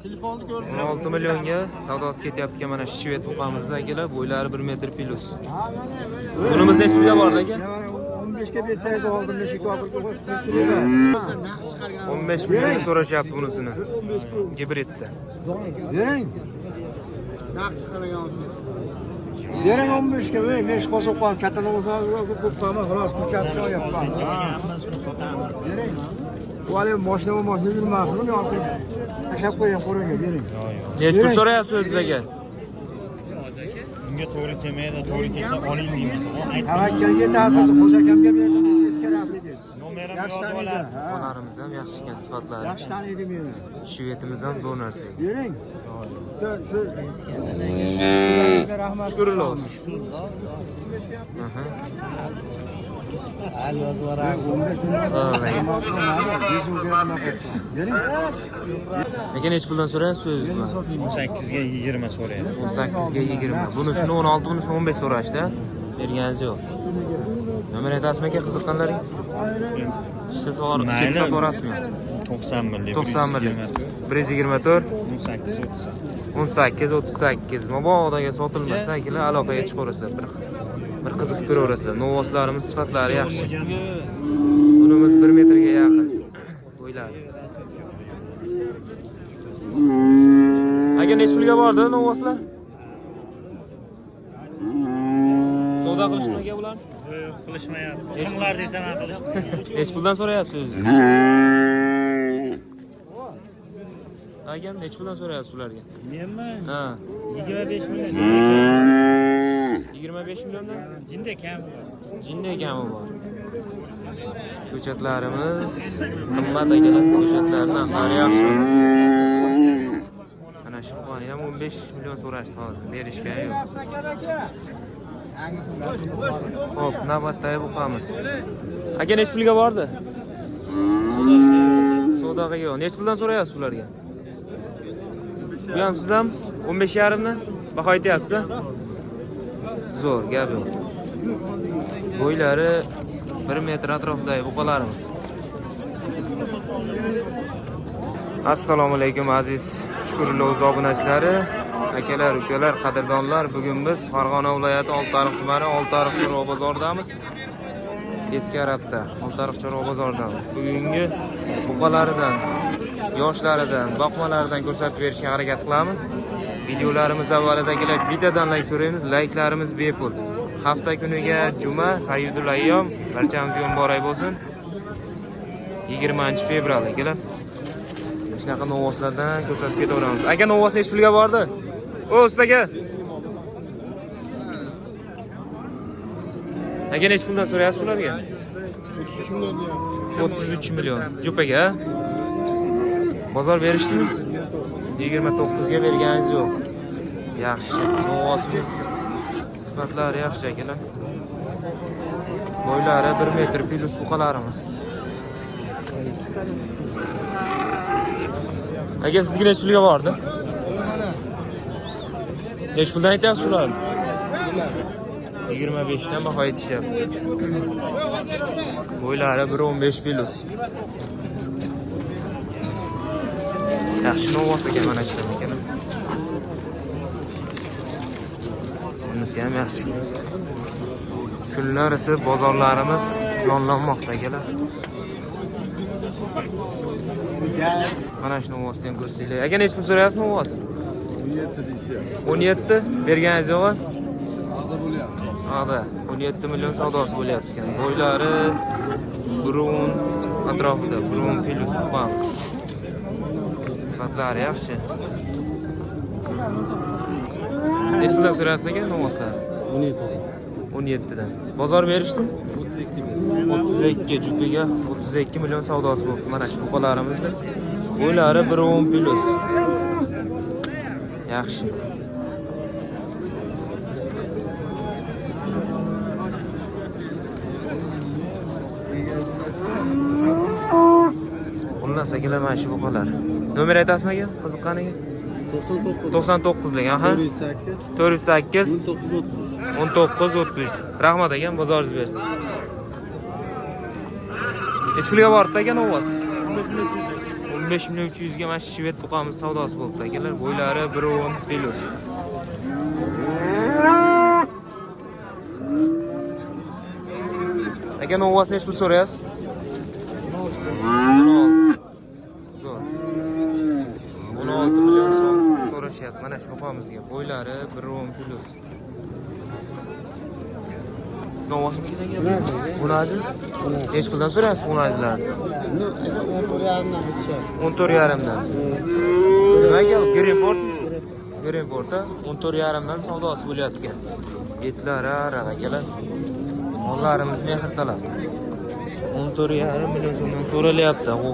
Telefonni ko'rdim. 16 millionga savdosi ketyapti mana shu shvet buqamizda akalar, bo'ylari 1 metr plus. Bunimiz necha pulga bordi aka? 15 ga bersangiz oldin 5 ga qo'yib 15 million so'rashyapti bunisini. Gibridda. Bering. Naqd chiqargan. Bering 15 ga, men ish qosib qo'yam, kattadan bo'lsa ko'p qolma, xolos ko'chab qo'yapman. Bering. Bu hali mashina yurmasin, men olib tashab qo'yam qo'raga, bering. Necha pul so'rayapsiz siz aka? Bunga to'g'ri kelmaydi, to'g'ri kelsa oling deyman. Tavakkalga ta'sir, xo'ja akamga berdim, sizga rahmat deysiz. Nomerimni Yaxshi yozib taniydi. olasiz. Onlarimiz ham yaxshi ekan sifatlari. Yaxshi taniydi meni. Shvetimiz ham zo'r narsa. Bering. Shu rahmat. Shukrlar olsun. Aha. Hal yozib yuboramiz. Bering. Aka necha puldan so'rayapsiz o'zingiz? 18 ga 20 so'rayapti. 18 ga 20. Bunisini 16, bunisini 15 so'rashdi. Berganingiz yo'q. Nomer aytasizmi aka qiziqqanlaring? Ishni to'g'ri, ishni to'g'risizmi? 90 million. 90 million. 124 18 38. Mabodoga sotilmasa akalar aloqaga chiqaverasizlar. Bir qiziqib ko'raverasizlar. Novoslarimiz sifatlari yaxshi. Bunimiz 1 metrga yaqin. Bo'ylari. Aka necha pulga bordi novoslar? Savdo qilishmi aka bular? Yo'q, qilishmayapti. Qilinglar desam ham qilishmayapti. Necha puldan so'rayapsiz o'zingiz? Aka necha puldan so'rayapsiz ularga? Menmi? Ha. 25 million. 25 milliondan? Jinda kam. Jinday kami bor. Ko'chatlarimiz qimmat akalar, ko'chatlardan narxlari yaxshi. Mana shu qoni ham 15 million so'rashdi hozir, berishga yo'q. Xo'p, navbatdagi buqamiz. Aka necha pulga bordi? Savdoga yo'q. Necha puldan so'rayapsiz ularga? Bu ham siz ham 15.5 dan baho aytyapsiz-a? Zo'r, gap yo'q. Bo'ylari 1 metr atrofidagi buqalarimiz. Assalomu alaykum aziz Shukrullo obunachilari, akalar, ukalar, qadrdonlar. Bugun biz Farg'ona viloyati Oltiariq tumani Oltiariq Chorva bozoridamiz. Eski Arabda Oltiariq Chorva bozoridamiz. Bugungi buqalaridan, yoshlaridan, boqmalaridan ko'rsatib berishga harakat qilamiz. Videolarimiz avvalidagilar bittadan like so'raymiz. Like'larimiz bepul. Hafta kuniga juma, Sayyidul ayyom, barchamiz muborak bo'lsin. 20-fevral akalar. Shunaqa novoslardan ko'rsatib ketaveramiz. Aka novos necha pulga bordi? O, ustaga. Aka necha puldan so'rayapsiz ularga? 33 million. Jupaga. Bozor berishdimi? 29 ga berganingiz yo'q. Yaxshi. Novosimiz sifatlari yaxshi akalar. Bo'ylari 1 metr plus buqalarimiz. Aka sizga necha pulga bordi? Necha puldan aytyapsiz ular? 25 dan baho aytishyapti. Bo'ylari 1.15 plus. Yaxshi novos ekan mana shu ekan. Bunisi ham yaxshi. Kunlar esa bozorlarimiz jonlanmoqda akalar. Mana shu novosni ham ko'rsanglar. Aka necha pul so'rayapsiz novos? 17 deysiz. 17 berganingiz yo'q? Hozir bo'lyapti. Hada 17 million savdosi bo'lyapti ekan. Bo'ylari 1 atrofida, 1 plus tuqamiz. Sifatlari yaxshi. Necha puldan so'rayapsiz aka novoslar? 17 dan. Bozor berishdimi? 32 jupiga 32 million savdosi bo'ldi. Mana shu buqalarimizni. Bo'ylari 1 plus. Yaxshi. Xullas akalar mana shu buqalar. Nomer aytasizmi aka? Qiziqqaniga? 99 lik, aha. 408 1933. Rahmat aka, bozoringiz bersin. Necha pulga bordi aka novos? 15.300 ga mana shu shvet buqamiz savdosi bo'libdi akalar. Bo'ylari 1.10 plus. Aka novasini nech pul so'rayapsiz? 16. Zo'r. 16 million so'm so'rashyapti mana shu buqamizga. Bo'ylari 1.10 plus. Novasini kerak. Bunazi? Nech puldan so'rayapsiz bunazilarni? 14.5 dan. Nimaga? Greenport 14.5 dan savdosi bo'lyapti ekan. Etlari araq akalar. Onlarimiz mehr talab. 14.5 million so'mdan so'ralyapti. U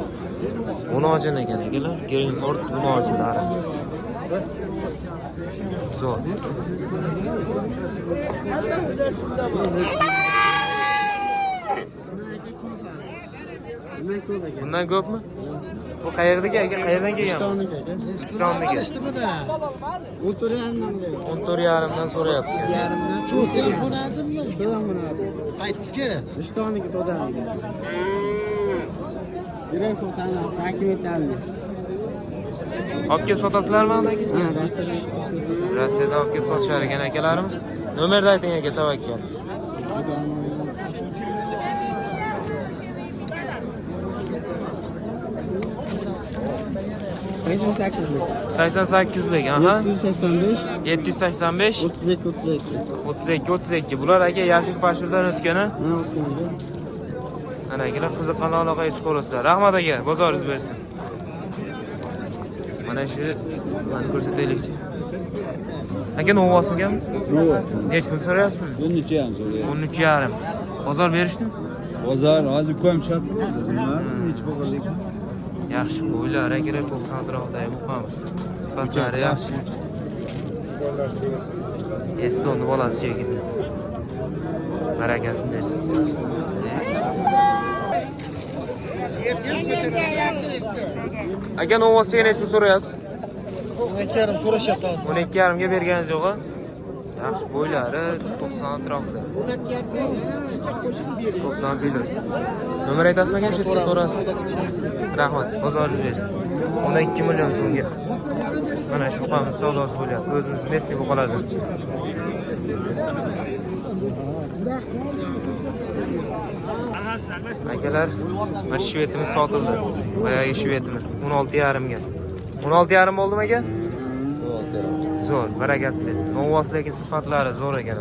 bunojin ekan akalar. Greenport bunojinlarimiz. Zo'r. Bundan ko'pmi? Bu qayerdagi aka? Qayerdan kelgan? Ishtonniki. 14.5 dan so'rayapti. Qaytdiki? Ishtonniki to'dan. Yurak ko'targan, takip etadi. Olib kelib sotasizlarmi aka? Ha, Rossiyadan olib kelib sotishar ekan akalarimiz. Nomerni ayting aka, tavakkal. 88lik, aha. 785 32. Bular aka yashil pashurdan o'sgani. Ana akalar qiziqqan aloqaga chiqib olasizlar. Rahmat aka, bozoringiz bersin. Mana shu mana ko'rsataylikchi. Aka novosmikan? Novasi. Nech pul so'rayapsizmi? 13.5 so'rayapti. 13.5. Bozor berishdimi? Bozor hozir ko'm chap. Nech bo'ldik? Yaxshi, bo'ylar akalar 90 atrofidagi buqamiz. Sifatlari yaxshi. Estonni bolasi chekindi. Barakasini bersin. Aka novosiga nech pul so'rayapsiz? 12.5 so'rashyapti. 12.5 ga berganingiz yo'q-a? Yaxshi, bo'ylari 90 atrofida. 90 kilos. Nomer aytasizmi aka? Shu so'rasiz. Rahmat, bozoringiz bersin. 12 million so'mga. Mana shu buqamiz savdosi bo'lyapti. O'zimiz mesli buqalardan. Akalar, mana shu shvetimiz sotildi. Boyagi shvetimiz 16.5 ga. 16.5 bo'ldimi aka? 16.5. Zo'r, barakasi bersin. Novos lekin sifatlari zo'r ekan.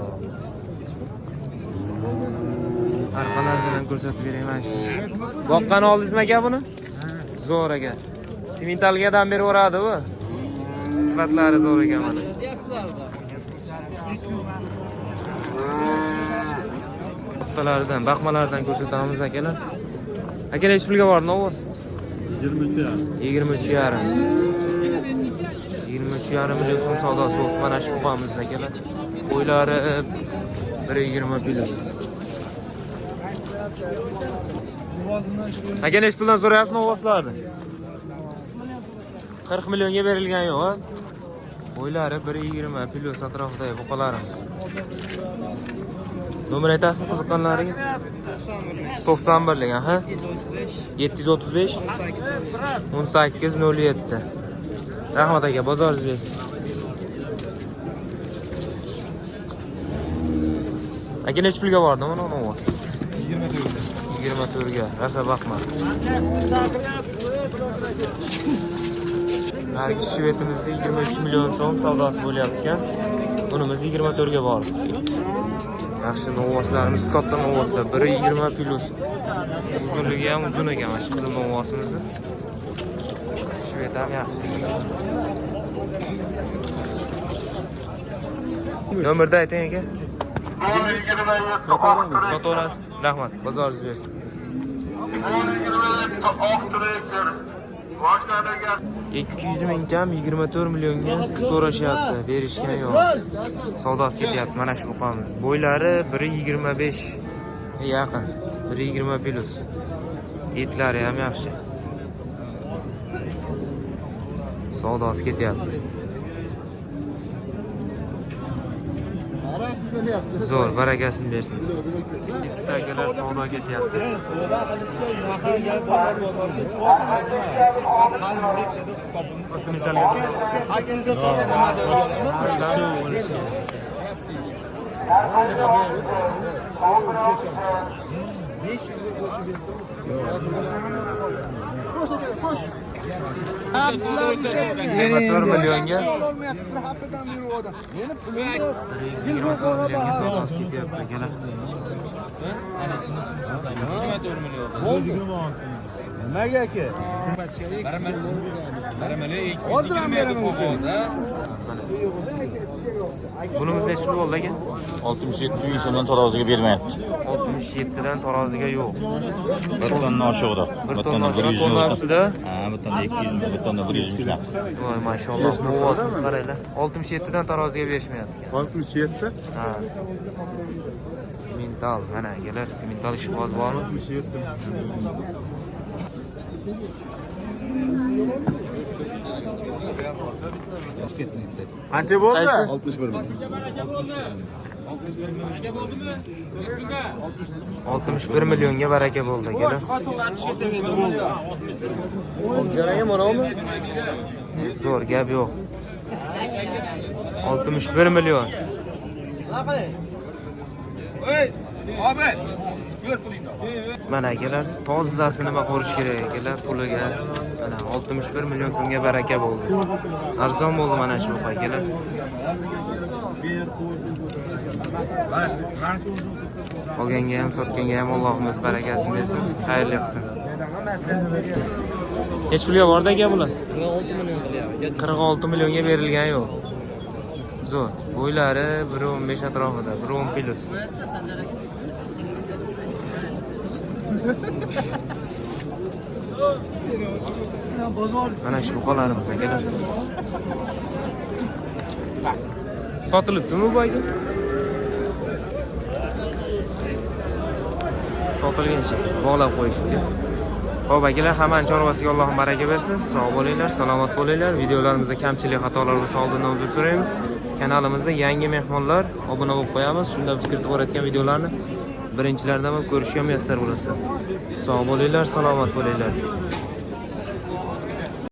Arqalaridan ko'rsatib beraman shu. Boqqani oldingizmi aka buni? Zo'r aka. Sementalgadan beri o'radi bu. Sifatlari zo'r ekan mana. Buqalaridan, baqmalaridan ko'rsatamiz akalar. Aka nech pulga bor novos? 23.5. 23.5 million so'm savdosi bo'lib, mana shu buqamiz akalar. Qo'ylari 1.20 plus. Aka nech puldan so'rayapsiz novoslarni? 40 millionga berilgan yo'q-a? Qo'ylari 1.20 plus atrofidagi buqalarimiz. Nomer aytasizmi qiziqqanlariga? 91 lik, aha. 735 1807. Rahmat aka, bozoringiz bersin. Aka nech pulga bordi mana novos? 24 ga. Rasa baqma. Nargi shvetimizda 23 million so'm savdosi bo'lyapti-kan. Bunimiz 24 ga bordi. Yaxshi novoslarimiz katta novoslar 1.20 plus. Uzunligi ham uzun ekan mana shu qizil novosimizni. Shvet ham yaxshi. Nomerda ayting aka. Sotorasiz. Rahmat, bozoringiz bersin. 200 ming kam 24 millionga so'rashyapti, berishgan yo'q. Savdosi ketyapti mana shu buqamiz. Bo'ylari 1.25 yaqin, 1.20 plus. Etlari ham yaxshi. Savdosi ketyapti. Zo'r, barakasini bersin. Bitta akalar savdo ketyapti. $4 milyonga. Savdosi ketyapti akalar. Nimaga aka? Hozir ham beraman. Bunimiz necha pul bo'ldi aka? 67 ming so'mdan taroziga bermayapti. 67 dan taroziga yo'q. Bir tonna oshiqroq. Bir tonna oshiqroq tonna ustida. Ha, bir tonna 200 ming, bir tonna 100 ming. Voy, mashalloh, muvofiq qaranglar. 67 dan taroziga berishmayapti. 67? Ha. Simental, mana akalar, simental ishqiboz bormi? 67. Qancha bo'ldi? 61 ming. 61 millionga baraka bo'ldi akalar. Zo'r gap yo'q. 61 million. Ey, Obid, ko'r pulingni. Mana akalar, tozasini nima ko'rish kerak akalar puliga. Mana 61 million so'mga baraka bo'ldi. Arzon bo'ldi mana shu akalar. Olganga ham, sotganga ham Allohimiz barakasini bersin, xayrli qilsin. Hech pulga borda aka bular? 46 million qilyapti. 46 millionga berilgan yo'q. Zo'r. Bo'ylari 1.15 atrofida, 1.10 plus. Mana shu qolarimiz akalar. Sotilibdimi bu aka? Sotilgan ish. Bog'lab qo'yishibdi. Xo'p akalar, hamma chorvasiga Alloh baraka bersin. Sog' bo'linglar, salomat bo'linglar. Videolarimizda kamchilik, xatolar bo'lsa oldindan uzr so'raymiz. Kanalimizda yangi mehmonlar obuna bo'lib qo'yamiz. Shunda biz kiritib borayotgan videolarni birinchilardan ko'rishga muyassar bo'lasiz. Sog' bo'linglar, salomat bo'linglar.